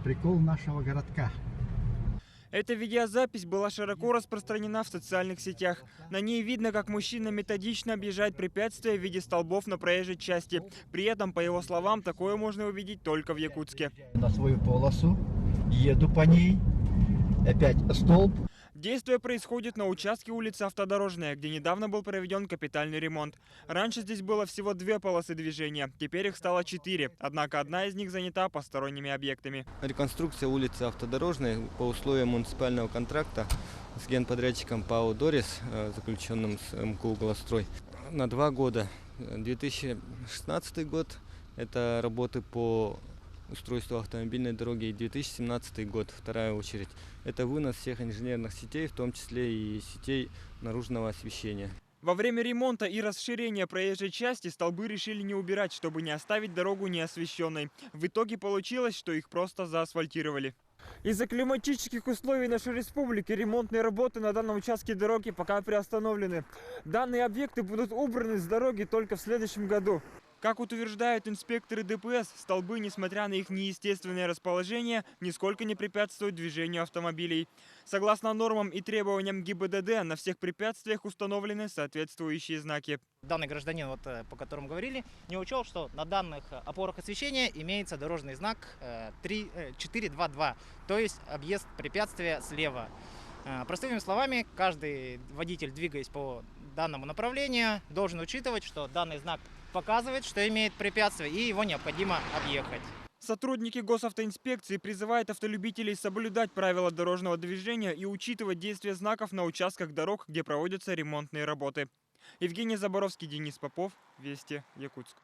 прикол нашего городка. Эта видеозапись была широко распространена в социальных сетях. На ней видно, как мужчина методично объезжает препятствия в виде столбов на проезжей части. При этом, по его словам, такое можно увидеть только в Якутске. На свою полосу, еду по ней, опять столб. Действие происходит на участке улицы Автодорожная, где недавно был проведен капитальный ремонт. Раньше здесь было всего 2 полосы движения, теперь их стало 4, однако одна из них занята посторонними объектами. Реконструкция улицы Автодорожной по условиям муниципального контракта с генподрядчиком ПАО «Дорис», заключенным с МКУ «Голострой», на 2 года. 2016 год – это работы по устройству автомобильной дороги, и 2017 год, вторая очередь. Это вынос всех инженерных сетей, в том числе и сетей наружного освещения. Во время ремонта и расширения проезжей части столбы решили не убирать, чтобы не оставить дорогу неосвещенной. В итоге получилось, что их просто заасфальтировали. Из-за климатических условий нашей республики ремонтные работы на данном участке дороги пока приостановлены. Данные объекты будут убраны с дороги только в следующем году. Как утверждают инспекторы ДПС, столбы, несмотря на их неестественное расположение, нисколько не препятствуют движению автомобилей. Согласно нормам и требованиям ГИБДД, на всех препятствиях установлены соответствующие знаки. Данный гражданин, по которому говорили, не учел, что на данных опорах освещения имеется дорожный знак 422, то есть объезд препятствия слева. Простыми словами, каждый водитель, двигаясь по данному направлению, должен учитывать, что данный знак показывает, что имеет препятствие, и его необходимо объехать. Сотрудники госавтоинспекции призывают автолюбителей соблюдать правила дорожного движения и учитывать действия знаков на участках дорог, где проводятся ремонтные работы. Евгений Заборовский, Денис Попов, Вести, Якутск.